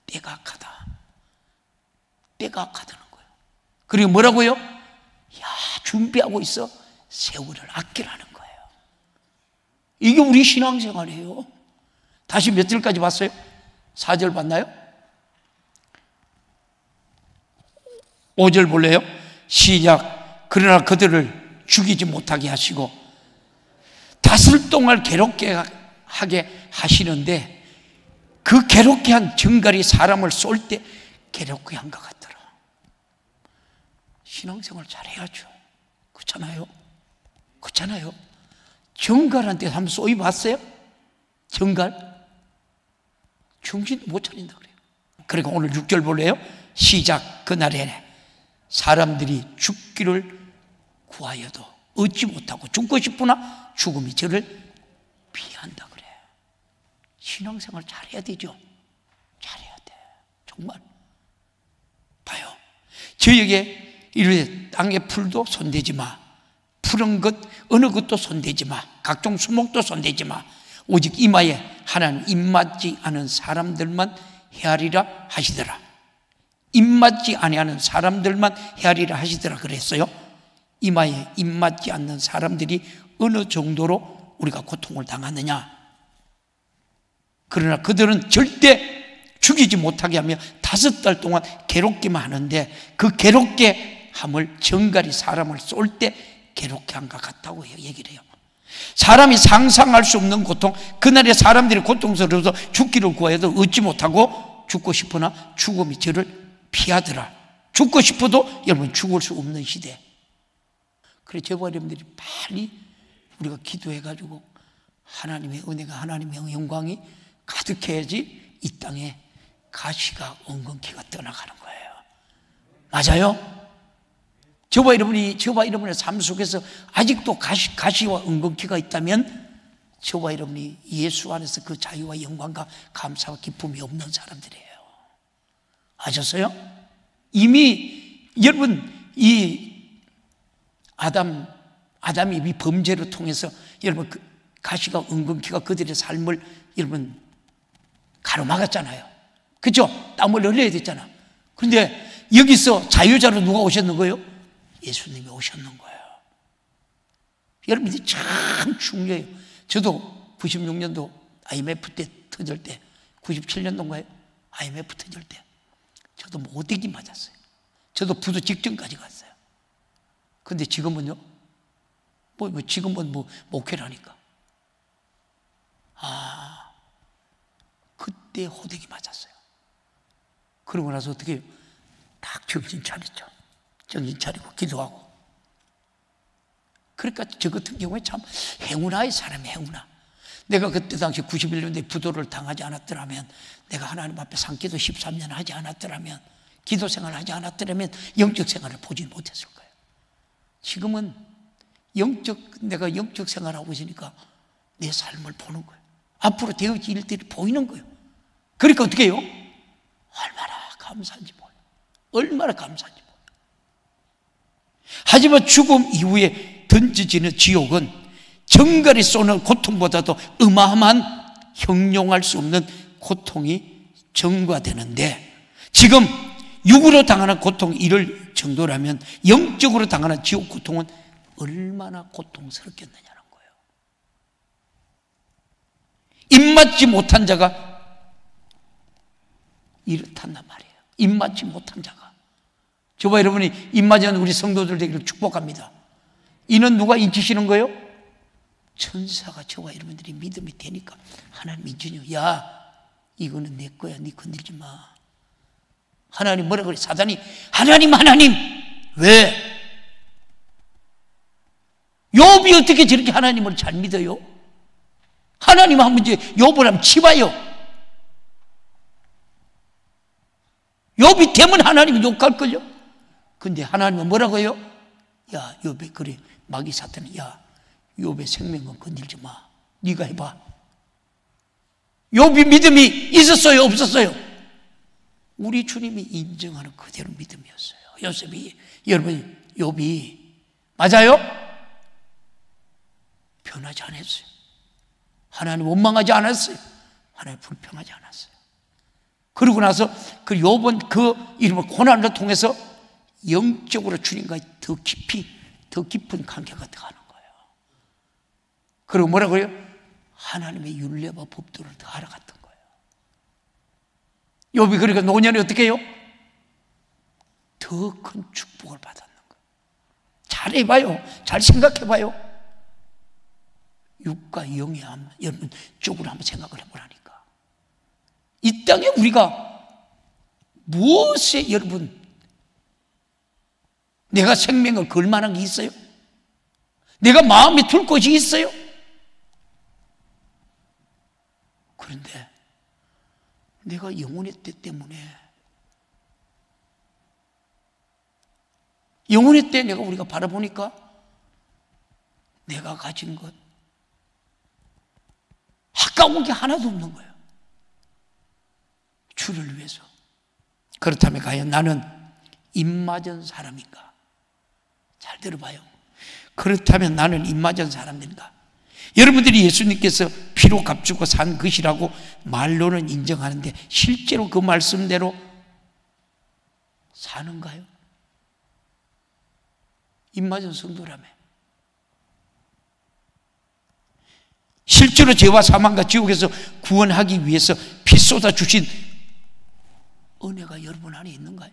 때가 악하다. 때가 악하다는 거예요. 그리고 뭐라고요? 야, 준비하고 있어. 세월을 아끼라는 거예요. 이게 우리 신앙생활이에요. 다시 몇 절까지 봤어요? 4절 봤나요? 5절 볼래요? 시작. 그러나 그들을 죽이지 못하게 하시고 다슬 동안 괴롭게 하게 하시는데 그 괴롭게 한 정갈이 사람을 쏠 때 괴롭게 한 것 같더라. 신앙생활 잘해야죠. 그렇잖아요. 정갈한테 한번 쏘이 봤어요? 정갈? 정신도 못 차린다 그래요. 그리고 오늘 6절 볼래요? 시작. 그날에 사람들이 죽기를 구하여도 얻지 못하고 죽고 싶으나 죽음이 저를 피한다 그래. 신앙생활 잘해야 되죠. 잘해야 돼. 정말. 봐요. 저에게 이르되 땅의 풀도 손대지 마. 푸른 것 어느 것도 손대지 마. 각종 수목도 손대지 마. 오직 이마에 하나님 입맞지 않은 사람들만 헤아리라 하시더라. 입맞지 아니하는 사람들만 헤아리라 하시더라 그랬어요. 이마에 입맞지 않는 사람들이 어느 정도로 우리가 고통을 당하느냐. 그러나 그들은 절대 죽이지 못하게 하며 5달 동안 괴롭기만 하는데 그 괴롭게 함을 정갈이 사람을 쏠 때 괴롭게 한 것 같다고 얘기를 해요. 사람이 상상할 수 없는 고통, 그날에 사람들이 고통스러워서 죽기를 구하여도 얻지 못하고 죽고 싶으나 죽음이 저를 피하더라. 죽고 싶어도 여러분 죽을 수 없는 시대. 그래 저와 여러분들이 빨리 우리가 기도해가지고 하나님의 은혜가, 하나님의 영광이 가득해야지 이 땅에 가시가 엉겅퀴가 떠나가는 거예요. 맞아요? 저와 여러분의 삶 속에서 아직도 가시와 엉겅퀴가 있다면 저와 여러분이 예수 안에서 그 자유와 영광과 감사와 기쁨이 없는 사람들이에요. 아셨어요? 이미 여러분 이 아담이 이 범죄를 통해서 여러분 그 가시가 엉겅퀴가 그들의 삶을 여러분 가로막았잖아요. 그렇죠? 땀을 흘려야 됐잖아. 그런데 여기서 자유자로 누가 오셨는 거예요? 예수님이 오셨는 거예요. 여러분들이 참 중요해요. 저도 96년도 IMF 때 터질 때 97년도인가요? IMF 터질 때 저도 못되기 맞았어요. 저도 부도 직전까지 갔어요. 근데 지금은요? 지금은 목회를 하니까. 그때 호되기 맞았어요. 그러고 나서 어떻게 딱 정신 차렸죠. 정신 차리고 기도하고. 그러니까 저 같은 경우에 참 행운아의 사람이 행운아. 내가 그때 당시 91년도에 부도를 당하지 않았더라면, 내가 하나님 앞에 산기도 13년 하지 않았더라면, 기도 생활을 하지 않았더라면 영적 생활을 보지 못했을 거예요. 지금은 내가 영적 생활을 하고 있으니까 내 삶을 보는 거예요. 앞으로 되어질 일들이 보이는 거예요. 그러니까 어떻게 해요? 얼마나 감사한지 몰라요. 얼마나 감사한지 몰라요. 하지만 죽음 이후에 던져지는 지옥은 정갈이 쏘는 고통보다도 어마어마한 형용할 수 없는 고통이 전가되는데, 지금 육으로 당하는 고통이 이럴 정도라면 영적으로 당하는 지옥 고통은 얼마나 고통스럽겠느냐는 거예요. 입맞지 못한 자가 이렇단단 말이에요. 입맞지 못한 자가. 저와 여러분이 입맞이하는 우리 성도들 되기를 축복합니다. 이는 누가 인치시는 거예요? 천사가 저와 여러분들이 믿음이 되니까 하나님 인치요. 야, 이거는 내 거야. 네 건들지 마. 하나님 뭐라 그래? 사단이 하나님 왜? 욥이 어떻게 저렇게 하나님을 잘 믿어요? 하나님 한번 이제 욥을 한번 치봐요. 욥이 되면 하나님이 욕할걸요? 근데 하나님은 뭐라고 해요? 야, 욥이 그래. 마귀 사탄은 야, 욥의 생명은 건들지 마. 네가 해봐. 욥이 믿음이 있었어요? 없었어요? 우리 주님이 인정하는 그대로 믿음이었어요. 여러분, 욥이 맞아요? 변하지 않았어요. 하나님 원망하지 않았어요. 하나님 불평하지 않았어요. 그러고 나서 그 욥은 그 이름을 고난을 통해서 영적으로 주님과 더 깊은 관계가 들어가는 거예요. 그리고 뭐라고 해요? 하나님의 율례와 법도를 더 알아갔던 거예요. 욥이 그러니까 노년에 어떻게 해요? 더 큰 축복을 받았는 거예요. 잘 해봐요. 잘 생각해봐요. 육과 영의 여러분 쪽으로 한번 생각을 해보라니까. 이 땅에 우리가 무엇에 여러분 내가 생명을 걸 만한 게 있어요? 내가 마음에 둘 곳이 있어요? 그런데 내가 영혼의 때 때문에 영혼의 때 내가 우리가 바라보니까 내가 가진 것 아까운 게 하나도 없는 거예요. 주를 위해서. 그렇다면 과연 나는 입맞은 사람인가? 잘 들어봐요. 그렇다면 나는 입맞은 사람인가? 여러분들이 예수님께서 피로 값주고 산 것이라고 말로는 인정하는데 실제로 그 말씀대로 사는가요? 입맞은 성도라며. 실제로 죄와 사망과 지옥에서 구원하기 위해서 피 쏟아 주신 은혜가 여러분 안에 있는가요?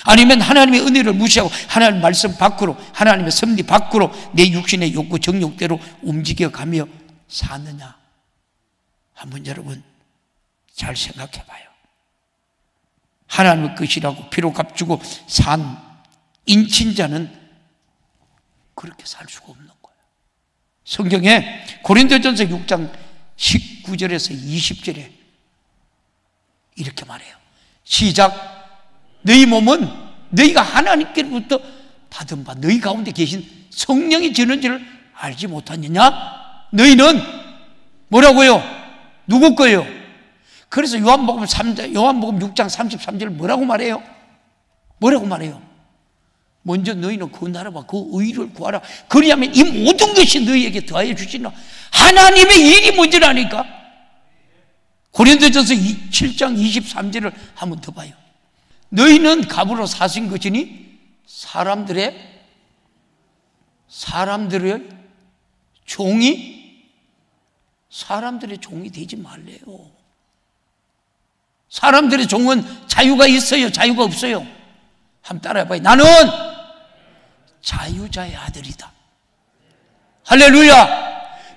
아니면 하나님의 은혜를 무시하고 하나님의 말씀 밖으로, 하나님의 섭리 밖으로 내 육신의 욕구 정욕대로 움직여가며 사느냐? 한번 여러분 잘 생각해 봐요. 하나님의 것이라고 피로 값주고 산 인친자는 그렇게 살 수가 없는 거예요. 성경에 고린도전서 6장 19절에서 20절에 이렇게 말해요. 시작. 너희 몸은 너희가 하나님께로부터 받은 바 너희 가운데 계신 성령이 주는 줄을 알지 못하느냐? 너희는 뭐라고요? 누구 거예요? 그래서 요한복음 6장 33절 뭐라고 말해요? 뭐라고 말해요? 먼저 너희는 그 나라와 그 의를 구하라. 그리하면 이 모든 것이 너희에게 더하여 주시나. 하나님의 일이 먼저라니까. 고린도전서 7장 23절을 한번 더 봐요. 너희는 갑으로 사신 것이니 사람들의 종이 되지 말래요. 사람들의 종은 자유가 있어요? 자유가 없어요? 한번 따라해봐요. 나는 자유자의 아들이다. 할렐루야.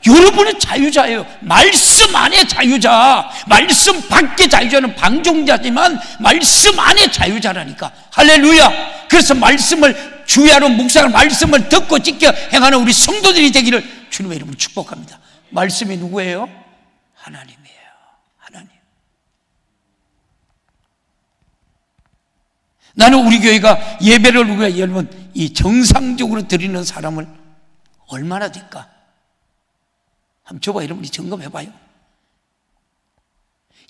여러분은 자유자예요. 말씀 안에 자유자. 말씀 밖에 자유자는 방종자지만 말씀 안에 자유자라니까. 할렐루야. 그래서 말씀을 주야로 묵상을 말씀을 듣고 지켜 행하는 우리 성도들이 되기를 주님의 이름으로 축복합니다. 말씀이 누구예요? 하나님이에요. 하나님. 나는 우리 교회가 예배를 우리가 여러분 이 정상적으로 드리는 사람을 얼마나 될까? 한번 줘봐. 여러분이 점검해봐요.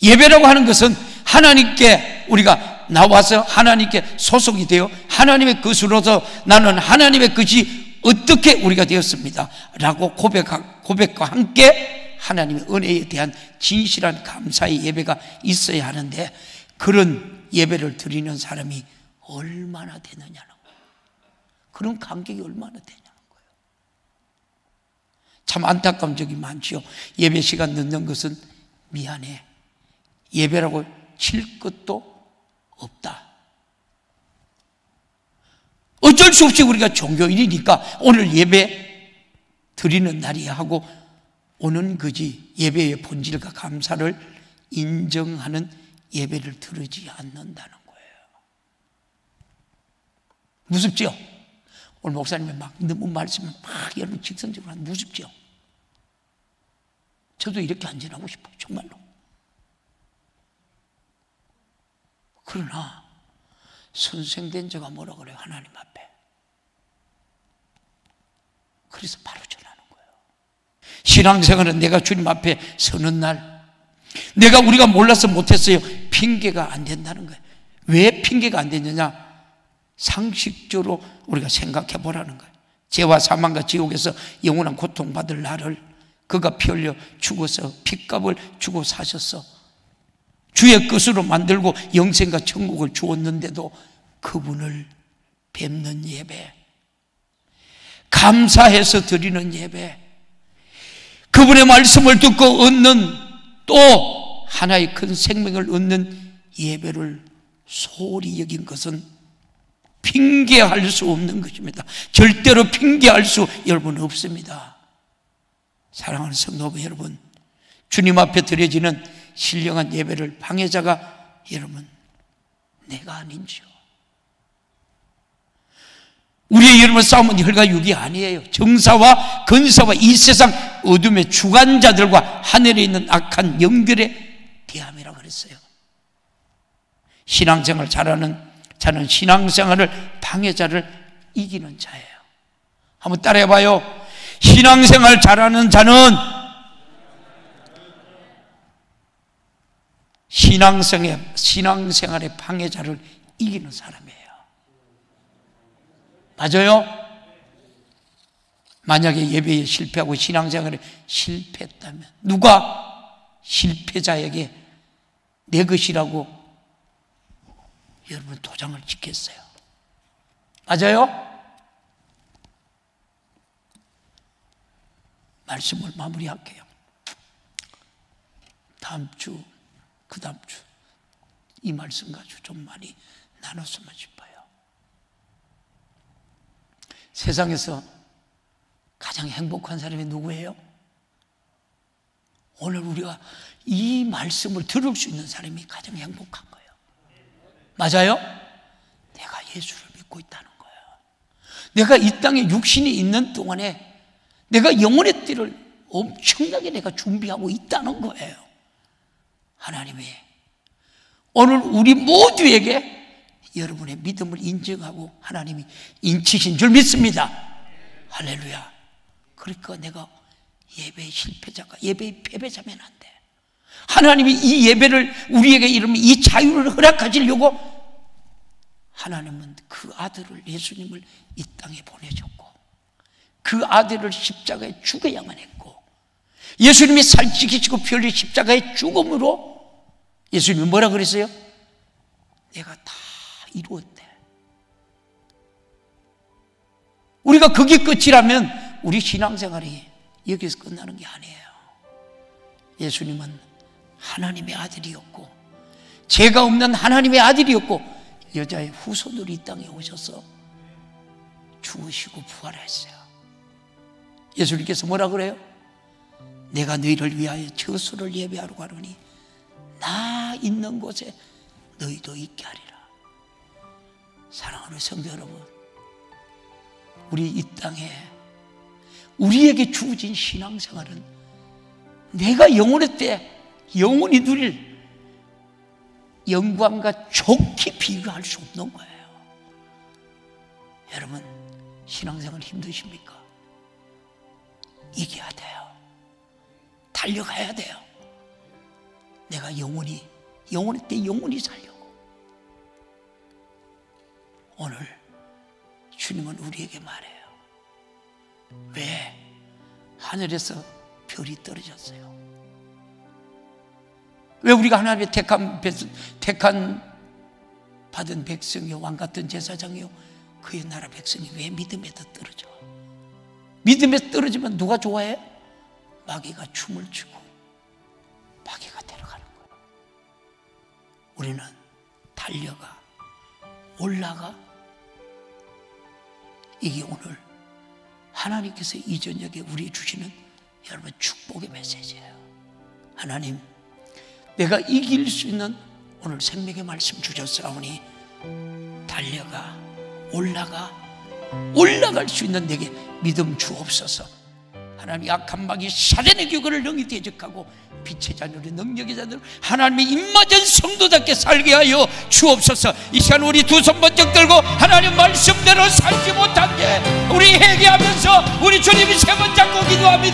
예배라고 하는 것은 하나님께 우리가 나와서 하나님께 소속이 되어 하나님의 것으로서 나는 하나님의 것이 어떻게 우리가 되었습니다 라고 고백과 함께 하나님의 은혜에 대한 진실한 감사의 예배가 있어야 하는데 그런 예배를 드리는 사람이 얼마나 되느냐는 거예요. 그런 간격이 얼마나 되냐. 참 안타까운 적이 많지요. 예배 시간 늦는 것은 미안해. 예배라고 칠 것도 없다. 어쩔 수 없이 우리가 종교인이니까 오늘 예배 드리는 날이야 하고 오는 거지 예배의 본질과 감사를 인정하는 예배를 드리지 않는다는 거예요. 무섭죠? 오늘 목사님이 막 너무 말씀을 막 여러분 직선적으로 하면 무섭죠? 저도 이렇게 안 지나고 싶어요. 정말로. 그러나 선생된 자가 뭐라 그래요? 하나님 앞에. 그래서 바로 전하는 거예요. 신앙생활은 내가 주님 앞에 서는 날 우리가 몰라서 못했어요. 핑계가 안 된다는 거예요. 왜 핑계가 안 되느냐? 상식적으로 우리가 생각해 보라는 거예요. 죄와 사망과 지옥에서 영원한 고통받을 나를 그가 피 흘려 죽어서 핏값을 주고 사셨어. 주의 것으로 만들고 영생과 천국을 주었는데도 그분을 뵙는 예배, 감사해서 드리는 예배, 그분의 말씀을 듣고 얻는 또 하나의 큰 생명을 얻는 예배를 소홀히 여긴 것은 핑계할 수 없는 것입니다. 절대로 핑계할 수 여러분 없습니다. 사랑하는 성도 여러분, 주님 앞에 드려지는 신령한 예배를 방해자가 여러분 내가 아닌지요. 우리의 여러분 싸움은 혈과 육이 아니에요. 정사와 근사와 이 세상 어둠의 주관자들과 하늘에 있는 악한 영들의 대함이라고 그랬어요. 신앙생활 잘하는 자는 신앙생활을 방해자를 이기는 자예요. 한번 따라해봐요. 신앙생활 잘하는 자는 신앙생활의 방해자를 이기는 사람이에요. 맞아요? 만약에 예배에 실패하고 신앙생활에 실패했다면 누가 실패자에게 내 것이라고 여러분 도장을 찍겠어요? 맞아요? 말씀을 마무리할게요. 다음 주, 그 다음 주 이 말씀 가지고 좀 많이 나눴으면 싶어요. 세상에서 가장 행복한 사람이 누구예요? 오늘 우리가 이 말씀을 들을 수 있는 사람이 가장 행복한 거예요. 맞아요? 내가 예수를 믿고 있다는 거예요. 내가 이 땅에 육신이 있는 동안에 내가 영혼의 띠를 엄청나게 내가 준비하고 있다는 거예요. 하나님이 오늘 우리 모두에게 여러분의 믿음을 인정하고 하나님이 인치신 줄 믿습니다. 할렐루야. 그러니까 내가 예배의 실패자가 예배의 패배자면 안 돼. 하나님이 이 예배를 우리에게 이러면 이 자유를 허락하시려고 하나님은 그 아들을, 예수님을 이 땅에 보내셨고 그 아들을 십자가에 죽어야만 했고 예수님이 살찌기시고 피 흘린 십자가의 죽음으로 예수님이 뭐라 그랬어요? 내가 다 이루었대. 우리가 그게 끝이라면 우리 신앙생활이 여기서 끝나는 게 아니에요. 예수님은 하나님의 아들이었고 죄가 없는 하나님의 아들이었고 여자의 후손들이 이 땅에 오셔서 죽으시고 부활했어요. 예수님께서 뭐라 그래요? 내가 너희를 위하여 저수를 예배하러 가노니 나 있는 곳에 너희도 있게 하리라. 사랑하는 성도 여러분, 우리 이 땅에 우리에게 주어진 신앙생활은 내가 영원의 때 영원히 누릴 영광과 좋게 비교할 수 없는 거예요. 여러분, 신앙생활 힘드십니까? 이겨야 돼요. 달려가야 돼요. 내가 영원히 영원의 때 영원히 살려고. 오늘 주님은 우리에게 말해요. 왜? 하늘에서 별이 떨어졌어요. 왜 우리가 하나님의 택한 받은 백성이요 왕 같은 제사장이요 그의 나라 백성이 왜 믿음에서 떨어져? 믿음에서 떨어지면 누가 좋아해? 마귀가 춤을 추고 마귀가 데려가는 거예요. 우리는 달려가 올라가. 이게 오늘 하나님께서 이 저녁에 우리에게 주시는 여러분 축복의 메시지예요. 하나님, 내가 이길 수 있는 오늘 생명의 말씀 주셨사오니 달려가 올라갈 수 있는 내게 믿음 주옵소서. 하나님, 약한 마귀 사단의 교거를 능히 대적하고 빛의 자녀의 능력의 자들 하나님의 입맞은 성도답게 살게 하여 주옵소서. 이 시간 우리 두 손 번쩍 들고 하나님 말씀대로 살지 못한 게 우리 회개하면서 우리 주님이 세 번 잡고 기도합니다.